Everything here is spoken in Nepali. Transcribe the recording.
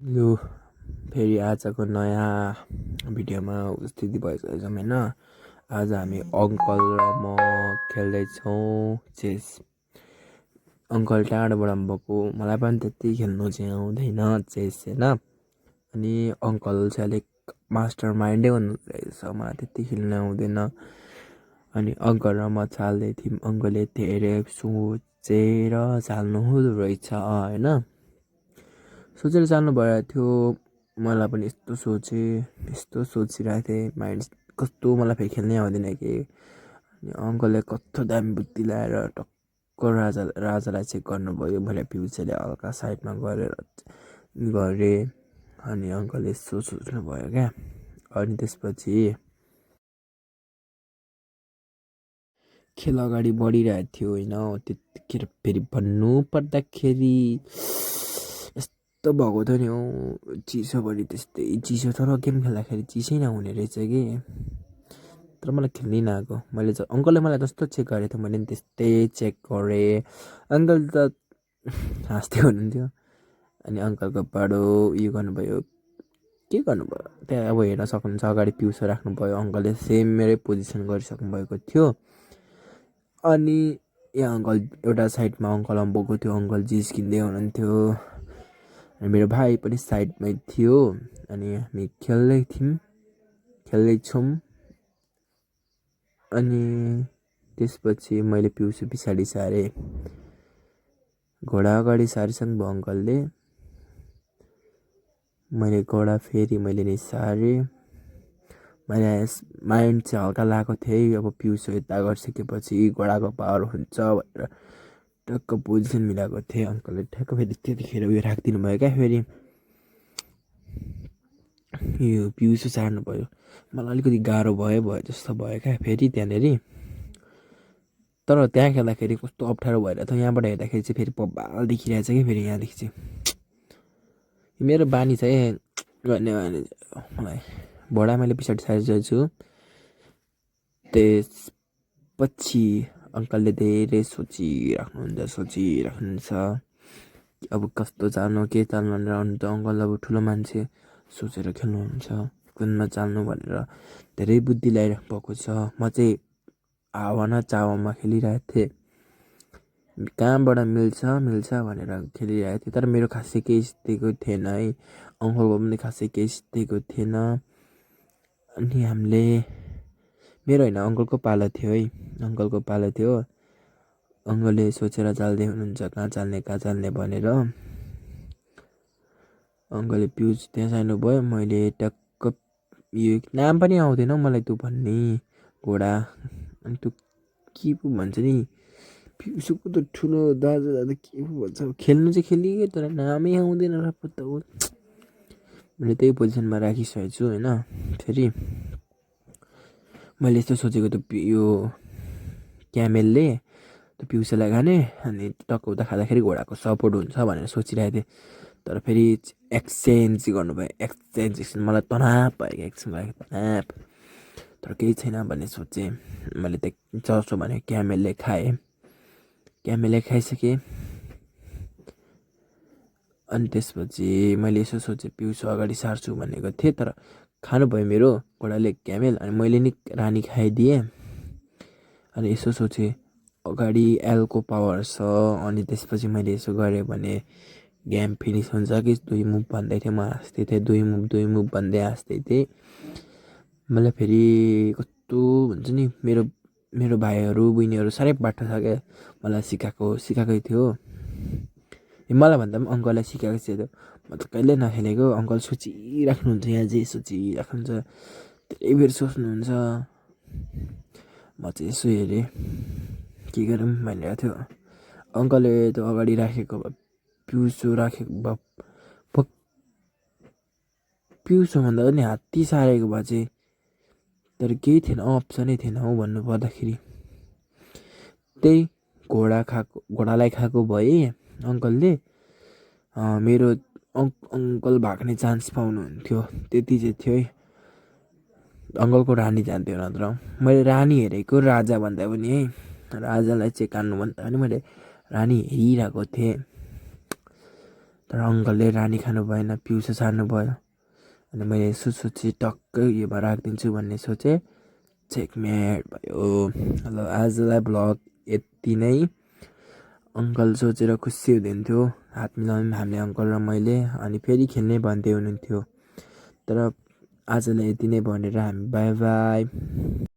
लु फेरि आजको नयाँ भिडियोमा उपस्थिति भएको छौँ होइन। आज हामी अङ्कल र म खेल्दैछौँ चेस। अङ्कल टाढोबाट भएको, मलाई पनि त्यति खेल्नु चाहिँ आउँदैन चेस होइन। अनि अङ्कल चाहिँ अलिक मास्टर माइन्डै हुनुहुँदो रहेछ, मलाई त्यति खेल्नु आउँदैन। अनि अङ्कल र म चाल्दै थियौँ, अङ्कलले धेरै सोचेर चाल्नु हुँदो रहेछ होइन। सोचेर चाल्नु भएको थियो, मलाई पनि यस्तो सोचिरहेको थिएँ, माइन्ड कस्तो मलाई फेरि खेल्नै आउँदैन कि। अनि अङ्कलले कस्तो दामी बुद्धि लगाएर टक्क राजालाई चेक गर्नुभयो। मैले पिउसेले हल्का साइडमा गरेँ अनि अङ्कलले यसो सोच्नुभयो क्या। अनि त्यसपछि खेल अगाडि बढिरहेको थियो होइन। त्यतिखेर फेरि भन्नु पर्दाखेरि यस्तो भएको थियो नि हौ, चिसोभरि त्यस्तै चिसो, तर गेम खेल्दाखेरि चिसै नहुने रहेछ कि। तर मलाई खेल्नै नआएको। मैले अङ्कलले मलाई जस्तो चेक गरेको थियो, मैले पनि त्यस्तै चेक गरेँ। अङ्कल त हाँस्दै हुनुहुन्थ्यो। अनि अङ्कलको बाडो उयो गर्नुभयो, के गर्नुभयो त्यहाँ अब हेर्न सक्नुहुन्छ, अगाडि पिउसो राख्नुभयो। अङ्कलले सेम मेरै पोजिसन गरिसक्नु भएको थियो। अनि यहाँ अङ्कल एउटा साइडमा अङ्कल अम्बोको थियो, अङ्कल जिस्किँदै हुनुहुन्थ्यो। अनि मेरो भाइ पनि साइडमै थियो। अनि हामी खेल्दैछौँ। अनि त्यसपछि मैले पिउसो पछाडि सारेँ, घोडा अगाडि सारिसक्नु भयो अङ्कलले। मैले घोडा फेरि मैले नै सारेँ। मैले माइन्ड चाहिँ हल्का लगाएको थिएँ, अब पिउसो यता गरिसकेपछि घोडाको पावर हुन्छ भनेर टक्क पोजिसन मिलाएको थिएँ। अङ्कलले ठ्याक्क फेरि त्यतिखेर उयो राखिदिनु भयो क्या। फेरि यो पिउसो सार्नु भयो, मलाई अलिकति गाह्रो भयो जस्तो भयो क्या फेरि त्यहाँनिर। तर त्यहाँ खेल्दाखेरि कस्तो अप्ठ्यारो भइरहेको थियो, यहाँबाट हेर्दाखेरि चाहिँ फेरि बब्बाल देखिरहेछ कि। फेरि यहाँदेखि चाहिँ मेरो बानी चाहिँ गर्ने मलाई घोडा मैले पछाडि सारिरहेको छु। त्यसपछि अङ्कलले धेरै सोचिराख्नुहुन्छ अब कस्तो चाल्नु के चाल्नु भनेर। अन्त अङ्कल अब ठुलो मान्छे सोचेर खेल्नुहुन्छ, कुनमा चाल्नु भनेर धेरै बुद्धि लगाइराख्नु भएको छ। म चाहिँ हावा न चावामा खेलिरहेको थिएँ, कहाँबाट मिल्छ भनेर खेलिरहेको थिएँ। तर मेरो खासै केही सिद्धेको थिएन है, अङ्कलको पनि खासै केही सिद्धेको थिएन। अनि हामीले मेरो होइन अङ्कलको पालो थियो है, अङ्कलको पालो थियो। अङ्कलले सोचेर चाल्दै हुनुहुन्छ कहाँ चाल्ने भनेर। अङ्कलले पिउस त्यहाँ सार्नु भयो, मैले टक्क यो नाम पनि आउँदैन मलाई त्यो भन्ने घोडा। अनि त्यो के पो भन्छ नि, पिउसोको त ठुलो दाजु के पो भन्छ, खेल्नु चाहिँ खेलियो तर नामै आउँदैन र पो। मैले त्यही पोजिसनमा राखिसकेको छु होइन। फेरि मैले यस्तो सोचेको त्यो यो क्यामेलले त्यो पिउसोलाई खाने अनि टक्क उता खाँदाखेरि घोडाको सपोर्ट हुन्छ भनेर सोचिरहेको थिएँ। तर फेरि एक्सचेन्ज गर्नुभयो, मलाई तनाव भयो क्या, तनाव। तर केही छैन भन्ने सोचेँ मैले। त जसो भने क्यामेलले खाइसकेँ। अनि त्यसपछि मैले यसो सोचेँ पिउसो अगाडि सार्छु भनेको थिएँ, तर खानुभयो मेरो घोडाले क्यामेल। अनि मैले नि रानी खाइदिएँ। अनि यसो सोचेँ अगाडि एलको पावर छ, अनि त्यसपछि मैले यसो गरेँ भने गेम फिनिस हुन्छ कि। 2 मुभ भन्दै थिएँ, म हाँस्दै थिएँ, 2 मुभ भन्दै हाँस्दै थिएँ। मलाई फेरि कस्तो हुन्छ नि, मेरो भाइहरू बहिनीहरू साह्रै बाठो छ क्या, मलाई सिकाएकै थियो। मलाई भन्दा पनि अङ्कललाई सिकाएको थियो। म त कहिले नखेलेको, अङ्कल सोचिराख्नुहुन्छ, यहाँ जे सोचिराख्नुहुन्छ धेरै बेर सोच्नुहुन्छ। म चाहिँ यसो हेरेँ के गरौँ भनिरहेको थियो। अङ्कलले त्यो अगाडि राखेको पिउसो पिउसो भन्दा पनि हात्ती सारेको भए चाहिँ, तर केही थिएन, अप्सनै थिएन हौ भन्नु पर्दाखेरि। त्यही घोडालाई खाएको भए अङ्कलले मेरो अङ्कल भाग्ने चान्स पाउनुहुन्थ्यो, त्यति चाहिँ थियो है। अङ्कलको रानी जान्थ्यो नत्र। मैले रानी हेरेको, राजा भन्दा पनि है, राजालाई चाहिँ कान्नु भन्दा पनि मैले रानी हेरिरहेको थिएँ। तर अङ्कलले रानी खानु भएन, पिउसो सार्नु भयो। अनि मैले सोचेँ टक्कै योमा राखिदिन्छु भन्ने सोचेँ, चेकमेट भयो। ल आजलाई भ्लग यति नै। अङ्कल सोचेर खुसी हुँदैन्थ्यो, हात मिलाउनु हामीले अङ्कल र मैले, अनि फेरि खेल्ने भन्दै हुनुहुन्थ्यो। तर आजलाई यति नै भनेर हामी बाई बाई।